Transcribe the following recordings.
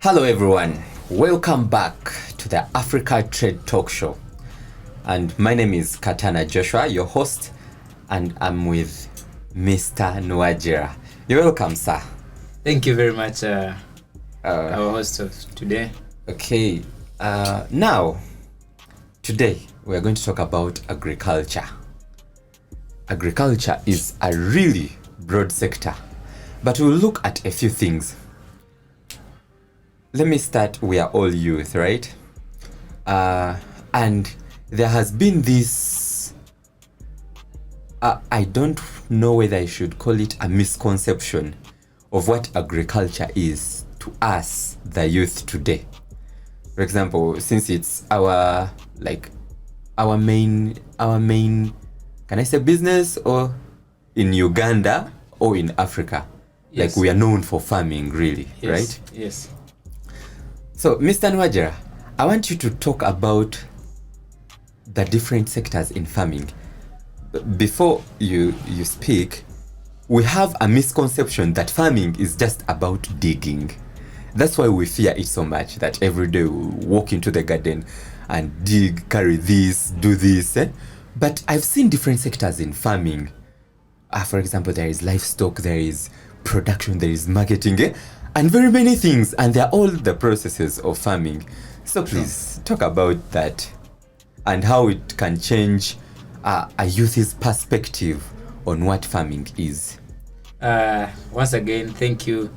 Hello everyone, welcome back to the Africa Trade Talk Show. And my name is Katana Joshua, your host, and I'm with Mr. Nwajira. You're welcome, sir. Thank you very much, our host of today. Okay, now, today we're going to talk about agriculture. Agriculture is a really broad sector, but we'll look at a few things. Let me start, we are all youth, right? And there has been this, I don't know whether I should call it a misconception of what agriculture is to us, the youth today. For example, since it's our main, can I say business, or in Uganda or in Africa? Yes. Like we are known for farming, really, Yes. right? Yes. So, Mr. Nwajira, I want you to talk about the different sectors in farming. Before you speak, we have a misconception that farming is just about digging. That's why we fear it so much, that every day we walk into the garden and dig, carry this, do this. But I've seen different sectors in farming. For example, there is livestock, there is production, there is marketing, and very many things, and they're all the processes of farming. So please talk about that and how it can change a youth's perspective on what farming is. Once again, thank you,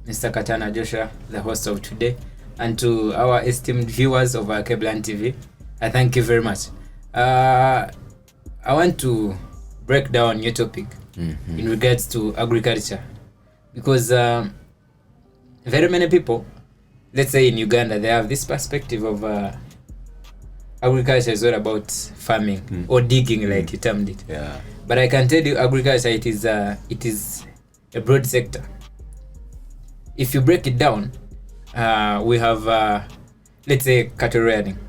Mr. Katana Joshua, the host of today, and to our esteemed viewers of our Keblan TV. I thank you very much. I want to break down your topic in regards to agriculture, because very many people, let's say in Uganda, they have this perspective of agriculture is all about farming or digging, like you termed it. Yeah. But I can tell you, agriculture, it is a broad sector. If you break it down, we have let's say cattle rearing,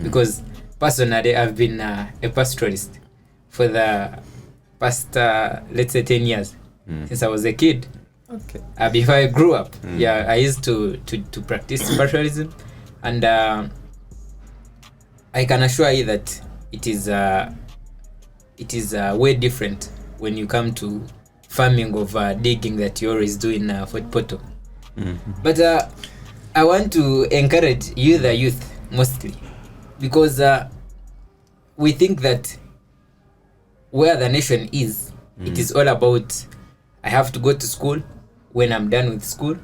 because personally I've been a pastoralist for the past let's say 10 years since I was a kid. Okay. Before I grew up, I used to practice pastoralism, and I can assure you that it is way different when you come to farming of digging that you always do in Fort Poto. But I want to encourage you, the youth, mostly, because we think that where the nation is, it is all about I have to go to school. When I'm done with school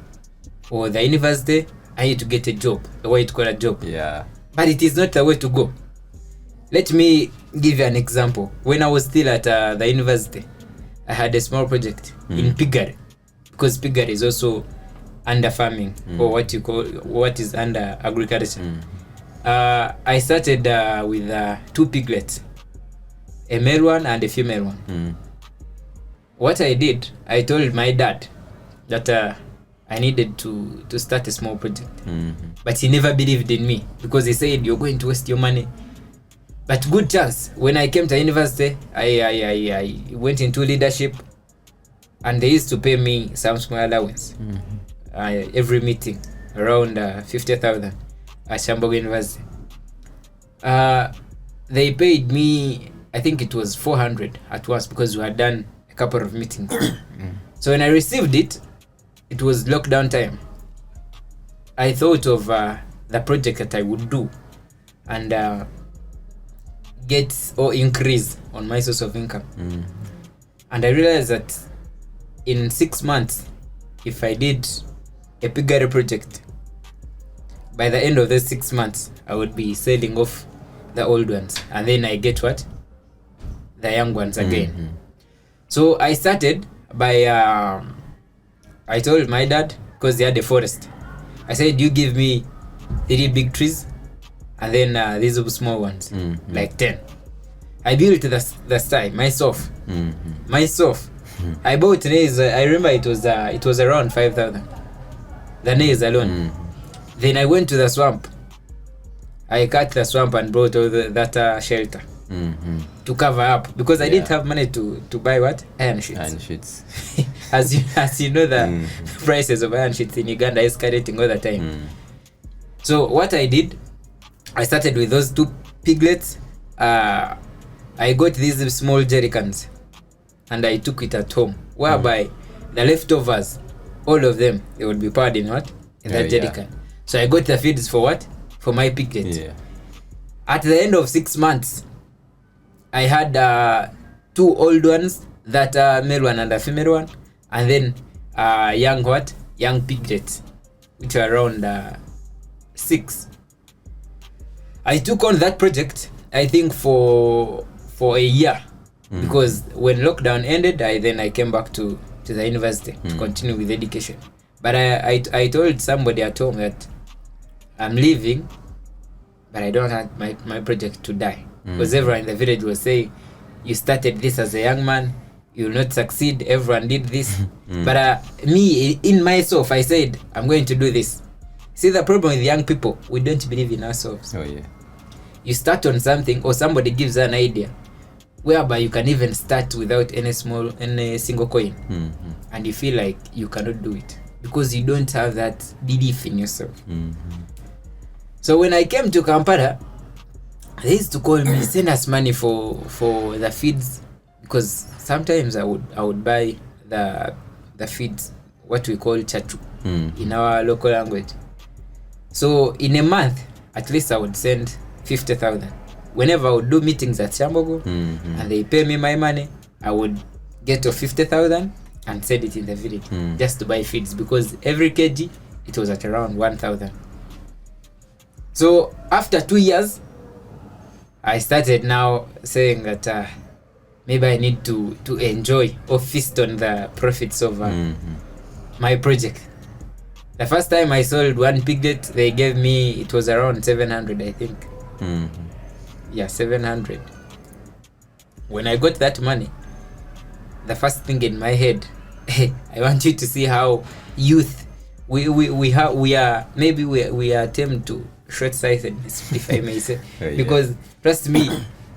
or the university, I need to get a job, a white collar job. Yeah. But it is not the way to go. Let me give you an example. When I was still at the university, I had a small project in piggery, because piggery is also under farming, or what is under agriculture. I started with 2 piglets, a male one and a female one. What I did, I told my dad that I needed to start a small project. But he never believed in me, because he said, you're going to waste your money. But good chance, when I came to university, I went into leadership, and they used to pay me some small allowance every meeting, around 50,000 at Shambogo University. They paid me, I think it was 400 at once, because we had done a couple of meetings. So when I received it, it was lockdown time. I thought of the project that I would do and get or increase on my source of income. And I realized that in 6 months, if I did a piggery project, by the end of the 6 months, I would be selling off the old ones, and then I get what? The young ones again. So I started by I told my dad, because they had a forest, I said, you give me 3 big trees, and then these small ones, like 10. I built the sty myself. I bought nails. I remember it was around 5,000. The nails alone. Then I went to the swamp. I cut the swamp and brought all that shelter. to cover up, because I didn't have money to buy what? Iron sheets. Iron sheets. as you know, the prices of iron sheets in Uganda is escalating all the time. So what I did, I started with those 2 piglets. I got these small jerry cans and I took it at home, whereby the leftovers, all of them, they would be poured in what? In that jerry can. So I got the feeds for what? For my piglets. At the end of 6 months, I had 2 old ones, that male one and a female one, and then young piglets, which are around 6. I took on that project, I think for a year, because when lockdown ended, I came back to the university to continue with education. But I told somebody at home that I'm leaving, but I don't want my project to die, because everyone in the village was saying, you started this as a young man, you will not succeed, everyone did this. But me, in myself, I said, I'm going to do this. See, the problem with young people, we don't believe in ourselves. You start on something, or somebody gives an idea, whereby you can even start without any single coin, and you feel like you cannot do it because you don't have that belief in yourself. So when I came to Kampala, they used to call me, send us money for the feeds, because sometimes I would buy the feeds, what we call chachu in our local language. So in a month, at least I would send 50,000. Whenever I would do meetings at Shambogo and they pay me my money, I would get to 50,000 and send it in the village just to buy feeds, because every kg it was at around 1,000. So after 2 years, I started now saying that maybe I need to enjoy or feast on the profits of my project. The first time I sold 1 piglet, they gave me, it was around 700, I think. 700. When I got that money, the first thing in my head, I want you to see how youth, we are tamed to short-sightedness, if I may say. Because trust me,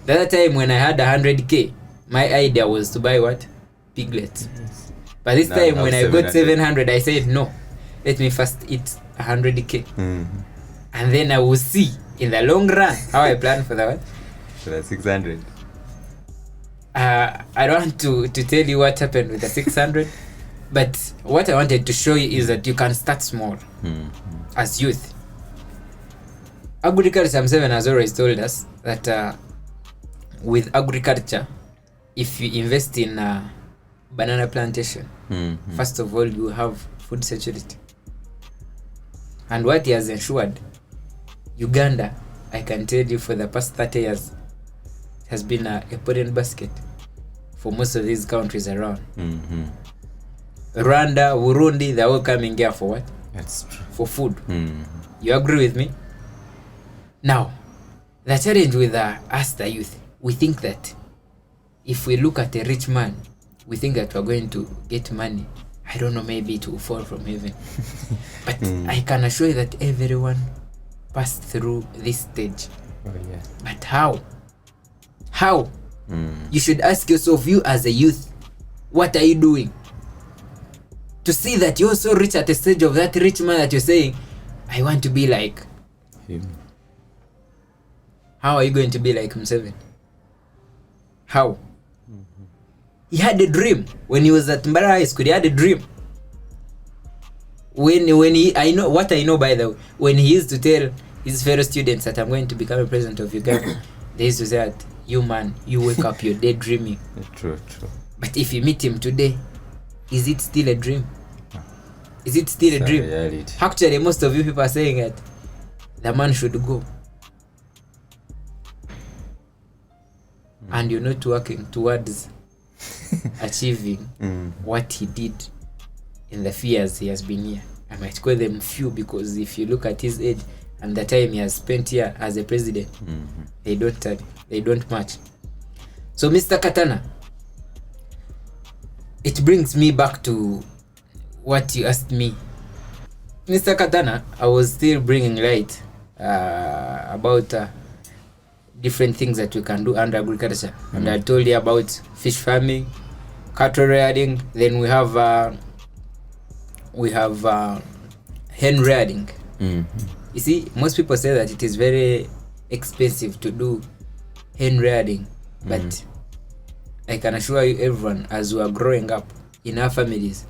the other time when I had 100k, my idea was to buy what? Piglets. But this time when I got 700, I said no, let me first eat 100k, and then I will see in the long run how I plan for that. For the 600. I don't want to tell you what happened with the 600, but what I wanted to show you is that you can start small as youth. Agriculture M7 has always told us that with agriculture, if you invest in a banana plantation, first of all, you have food security. And what he has ensured, Uganda, I can tell you, for the past 30 years, has been a important basket for most of these countries around. Rwanda, Burundi, they're all coming here for what? That's true. For food. You agree with me? Now, the challenge with us, the youth, we think that if we look at a rich man, we think that we're going to get money. I don't know, maybe it will fall from heaven. But I can assure you that everyone passed through this stage. But how? How? You should ask yourself, you as a youth, what are you doing to see that you're so rich at the stage of that rich man that you're saying, I want to be like him? How are you going to be like M7? How? He had a dream when he was at Mbara High School. He had a dream. I know what I know, by the way, when he used to tell his fellow students that I'm going to become a president of Uganda, they used to say that, you man, you wake up, you're daydreaming. True. But if you meet him today, is it still a dream? Is it still a dream? Reality. Actually, most of you people are saying that the man should go. And you're not working towards achieving what he did in the few years he has been here. I might call them few, because if you look at his age and the time he has spent here as a president, they don't match. So Mr. Katana, it brings me back to what you asked me. Mr. Katana, I was still bringing light about different things that we can do under agriculture. And I told you about fish farming, cattle rearing. Then we have hen rearing. You see, most people say that it is very expensive to do hen rearing, but I can assure you, everyone, as we are growing up in our families,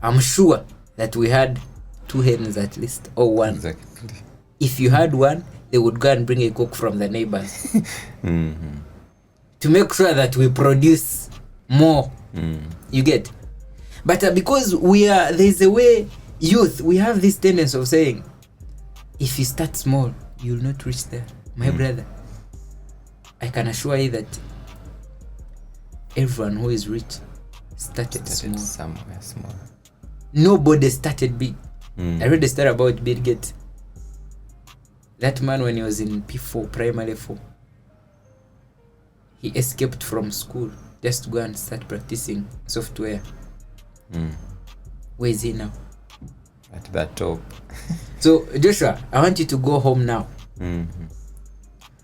I'm sure that we had 2 hens at least, or 1. Exactly. If you had 1, they would go and bring a cook from the neighbors to make sure that we produce more. You get? But because there's a way, youth, we have this tendency of saying, if you start small, you'll not reach there. My brother, I can assure you that everyone who is rich started small. Somewhere small. Nobody started big. I read a story about Bill Gates. That man, when he was in P4, primary 4, he escaped from school just to go and start practicing software. Where is he now? At the top. So, Joshua, I want you to go home now.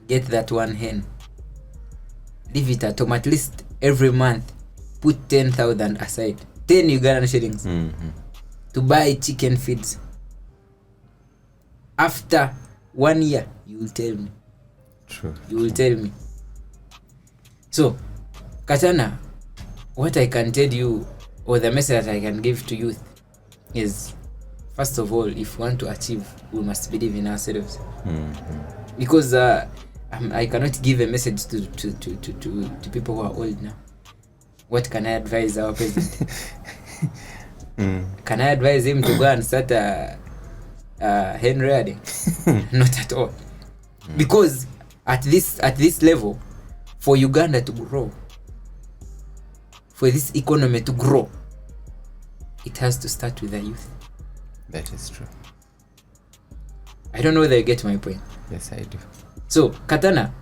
Get that 1 hen. Leave it at home. At least every month, put 10,000 aside. 10 Ugandan shillings to buy chicken feeds. After 1 year, you will tell me. True. You will tell me. So, Katana, what I can tell you, or the message that I can give to youth is, first of all, if we want to achieve, we must believe in ourselves. Because I cannot give a message to people who are old now. What can I advise our president? Can I advise him to go and start a hen rearing? Not at all. Because at this level, for Uganda to grow, for this economy to grow, it has to start with the youth. That is true. I don't know whether you get my point. Yes, I do. So, Katana,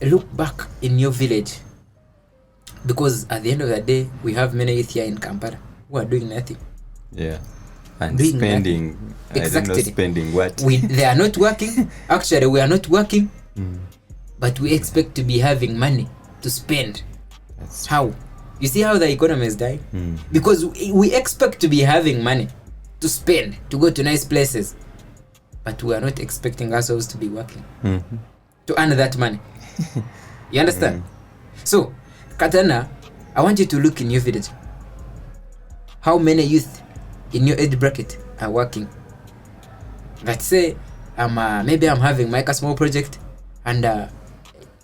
look back in your village, because at the end of the day, we have many youth here in Kampala who are doing nothing. Yeah. And Doing spending, nothing. I don't know, spending what? They are not working. Actually, we are not working, but we expect to be having money to spend. That's How? You see how the economy is dying? Because we expect to be having money to spend, to go to nice places, but we are not expecting ourselves to be working to earn that money. You understand? So, Katana, I want you to look in your village. How many youth in your age bracket are working? Let's say maybe I'm having a small project, and I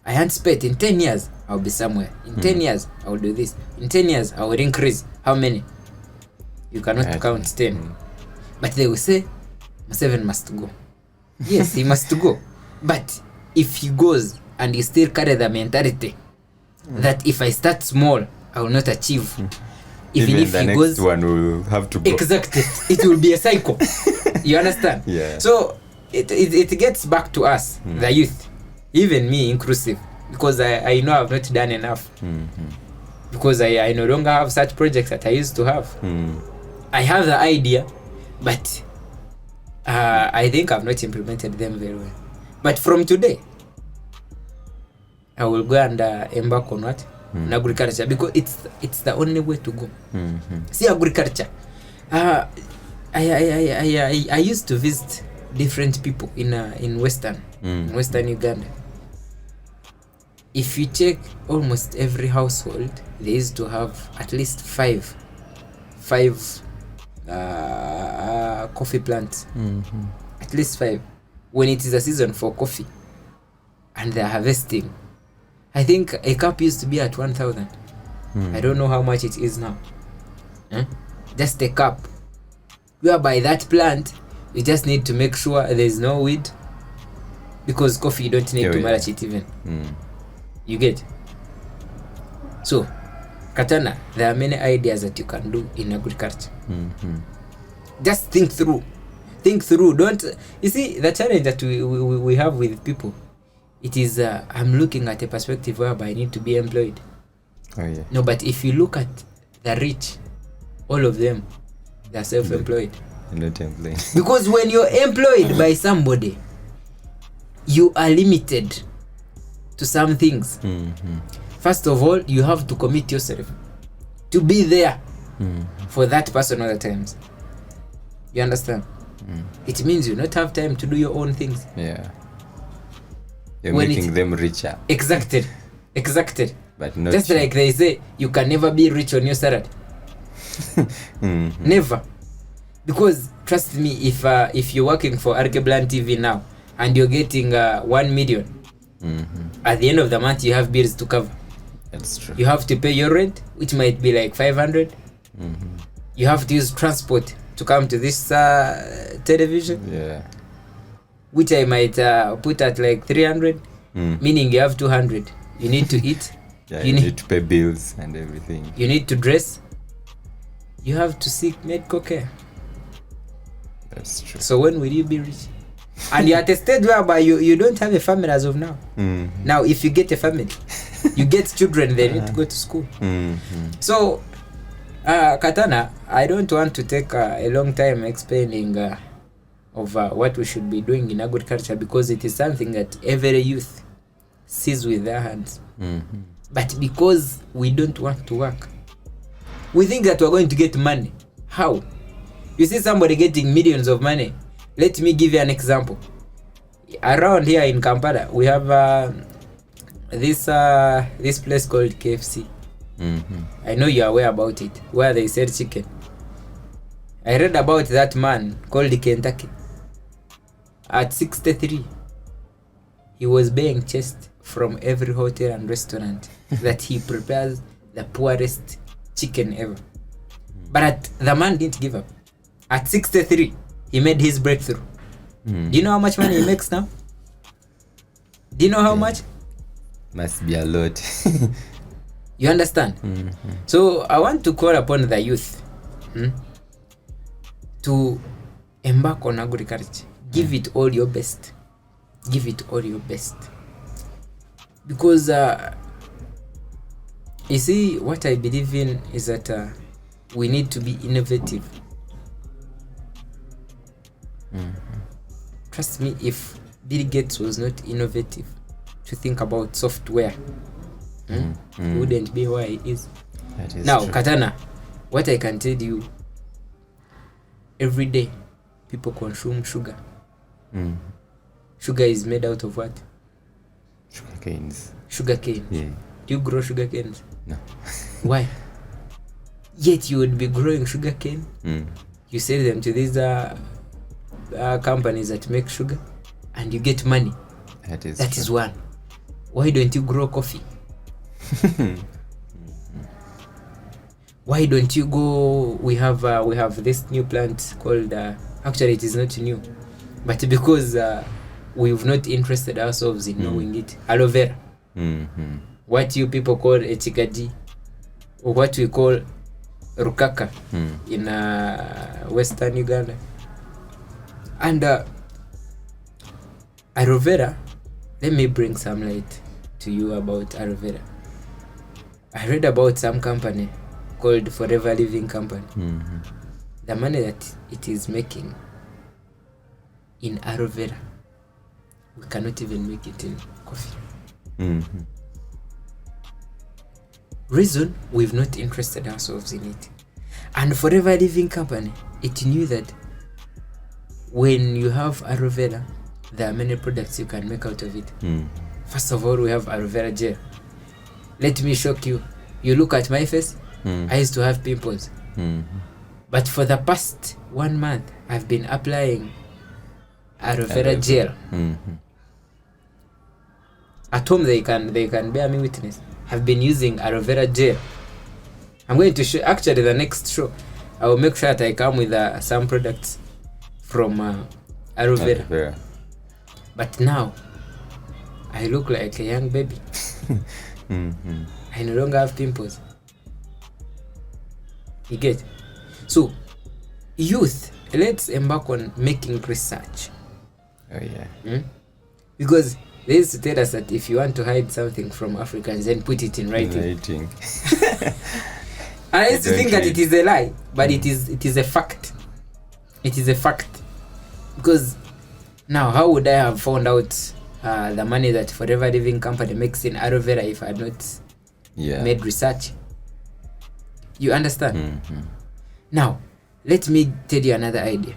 anticipate in 10 years I'll be somewhere. In 10 years I'll do this. In 10 years I will increase. How many? You cannot count 10. But they will say, Museveni must go. Yes, he must go. But if he goes and he still carry the mentality that if I start small, I will not achieve. Even if the he next goes, one will have to go. exactly, it will be a cycle. You understand? Yeah. So it gets back to us, the youth, even me inclusive, because I know I've not done enough. Because I no longer have such projects that I used to have. I have the idea, but I think I've not implemented them very well. But from today, I will go and embark on what? On agriculture, because it's the only way to go. See, agriculture. I used to visit different people in Western Uganda. If you check almost every household, they used to have at least five coffee plants. At least 5. When it is a season for coffee and they're harvesting, I think a cup used to be at 1,000. I don't know how much it is now. Just a cup. Whereby that plant, you just need to make sure there's no weed, because coffee you don't need to mulch it even. You get? So, Katana, there are many ideas that you can do in agriculture. Just think through. Don't you see the challenge that we have with people? It is I'm looking at a perspective whereby I need to be employed. No, but if you look at the rich, all of them, they're self-employed. Not employed. Because when you're employed by somebody, you are limited to some things. First of all, you have to commit yourself to be there for that person all the times. You understand? It means you not have time to do your own things. Yeah. You're When making them richer. Exactly. But not Just you. like they say, you can never be rich on your salary. Never. Because trust me, if you're working for Archibald TV now and you're getting 1 million, at the end of the month you have bills to cover. That's true. You have to pay your rent, which might be like 500. You have to use transport to come to this television, Yeah. which I might put at like 300, meaning you have 200. You need to eat. Yeah, you need to pay bills and everything. You need to dress. You have to seek medical care. That's true. So when will you be rich? And you're at a stage whereby you don't have a family as of now. Now, if you get a family, you get children, they need to go to school. So, Katana, I don't want to take a long time explaining of what we should be doing in agriculture, because it is something that every youth sees with their hands. But because we don't want to work, we think that we're going to get money. How? You see somebody getting millions of money. Let me give you an example. Around here in Kampala, we have this place called KFC. I know you're aware about it, where they sell chicken. I read about that man called Kentucky. At 63, he was being chased from every hotel and restaurant that he prepares the poorest chicken ever. But the man didn't give up. At 63, he made his breakthrough. Do you know how much money he makes now? Do you know how much? Must be a lot. You understand? So I want to call upon the youth to embark on agriculture. Give it all your best. Give it all your best. Because you see, what I believe in is that we need to be innovative. Trust me, if Bill Gates was not innovative to think about software, he wouldn't be where he is. That is Now, true. Katana, what I can tell you, every day people consume sugar. Sugar is made out of what? Sugar canes. Sugar cane. Yeah. Do you grow sugar canes? No. Why? Yet you would be growing sugar cane. You sell them to these companies that make sugar, and you get money. That is That true. is one. Why don't you grow coffee? Why don't you go? We have this new plant called actually it is not new, but because we've not interested ourselves in knowing it, aloe vera. What you people call a chikaji, or what we call rukaka in western Uganda. And aloe vera, let me bring some light to you about aloe vera. I read about some company called Forever Living Company. The money that it is making in aloe vera, we cannot even make it in coffee. Reason, we've not interested ourselves in it. And Forever Living Company, it knew that when you have aloe vera, there are many products you can make out of it. First of all, we have aloe vera gel. Let me shock you. You look at my face, I used to have pimples. But for the past 1 month, I've been applying aloe vera gel. At home, they can bear me witness. I've been using aloe vera gel. I'm going to show, actually the next show, I will make sure that I come with some products from aloe vera. But now, I look like a young baby. I no longer have pimples. You get? So, youth, let's embark on making research. Oh yeah. Because they used to tell us that if you want to hide something from Africans, then put it in writing. And I used to think that it is a lie, but it is a fact. It is a fact. Because now, how would I have found out the money that Forever Living Company makes in aloe vera if I had not made research. You understand? Now, let me tell you another idea.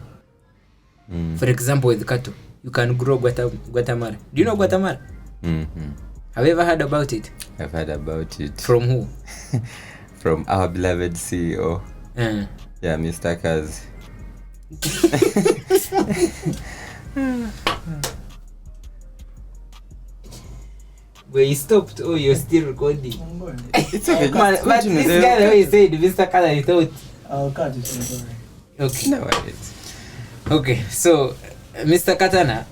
For example, with cattle, you can grow Guatemala. Do you know Guatemala? Have you ever heard about it? I've heard about it. From who? From our beloved CEO. Yeah, Mr. Kaz. Where you stopped? Oh, you're still recording. I'm going. It's okay. But this guy, the way he said, Mr. Kaz, I thought. I'll cut it. Don't worry. Okay. No worries. Okay, so Mr. Katana,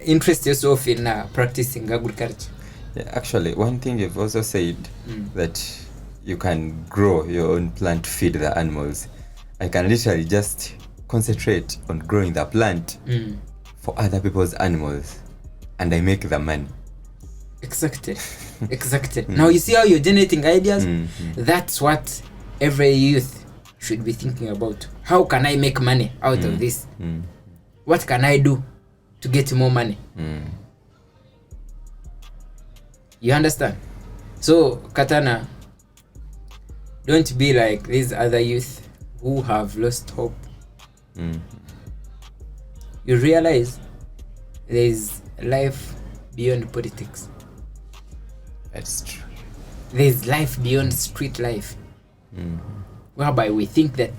interest yourself in practicing agriculture. Yeah, actually, one thing you've also said that you can grow your own plant to feed the animals. I can literally just concentrate on growing the plant for other people's animals, and I make the money. Exactly. Now you see how you're generating ideas? That's what every youth should be thinking about. How can I make money out of this? What can I do to get more money? You understand? So, Katana, don't be like these other youth who have lost hope. You realize there is life beyond politics. That's true. There is life beyond street life. Whereby we think that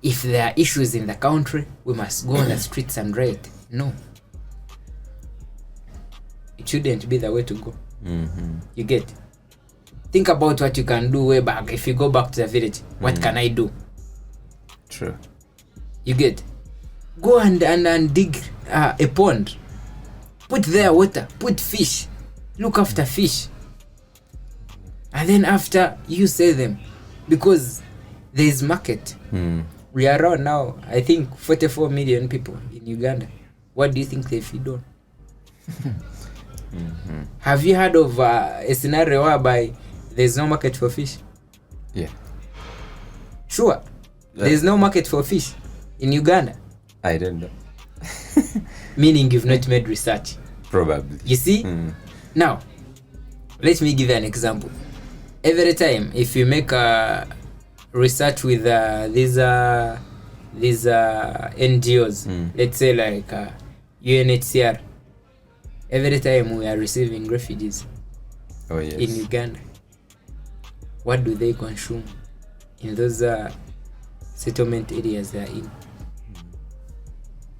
if there are issues in the country, we must go on the streets and riot. No. It shouldn't be the way to go. You get? Think about what you can do way back. If you go back to the village, what can I do? True. You get? Go and dig a pond. Put there water. Put fish. Look after fish. And then after, you sell them. Because there is market. We are around now, I think, 44 million people in Uganda. What do you think they feed on? Have you heard of a scenario whereby there is no market for fish? Yeah. Sure. There is no market for fish in Uganda. I don't know. Meaning you've not made research. Probably. You see? Now, let me give you an example. Every time, if you make a research with these NGOs, let's say like UNHCR, every time we are receiving refugees in Uganda, what do they consume in those settlement areas they are in?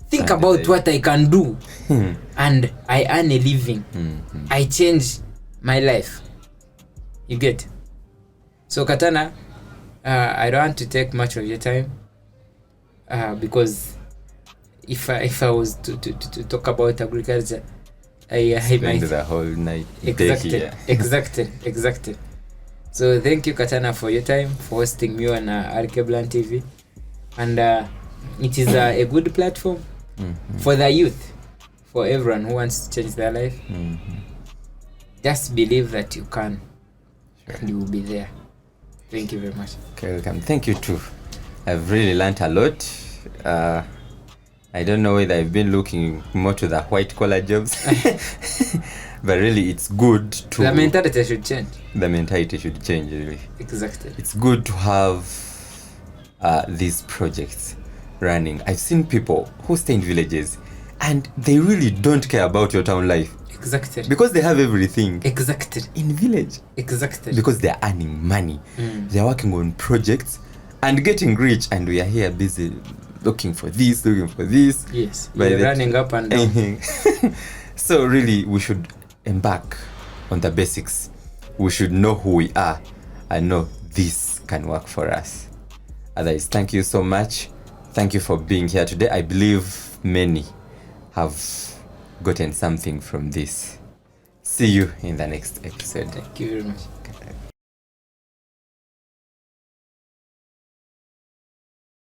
Think about what I can do and I earn a living. I change my life. You get? So Katana, I don't want to take much of your time because if I was to talk about agriculture, I might the whole night. Exactly. So thank you, Katana, for your time, for hosting me on Arkeblan TV, and it is a good platform for the youth, for everyone who wants to change their life. Just believe that you can, and you will be there. Thank you very much. Okay, welcome. Thank you too. I've really learned a lot. I don't know whether I've been looking more to the white collar jobs, but really it's good to... The mentality should change. The mentality should change, really. Exactly. It's good to have these projects running. I've seen people who stay in villages and they really don't care about your town life. Exactly. Because they have everything. Exactly. In village. Exactly. Because they're earning money. They're working on projects and getting rich, and we are here busy looking for this. Yes. You're running up and down. So really, we should embark on the basics. We should know who we are and know this can work for us. Otherwise, thank you so much. Thank you for being here today. I believe many have gotten something from this. See you in the next episode. Thank you very much.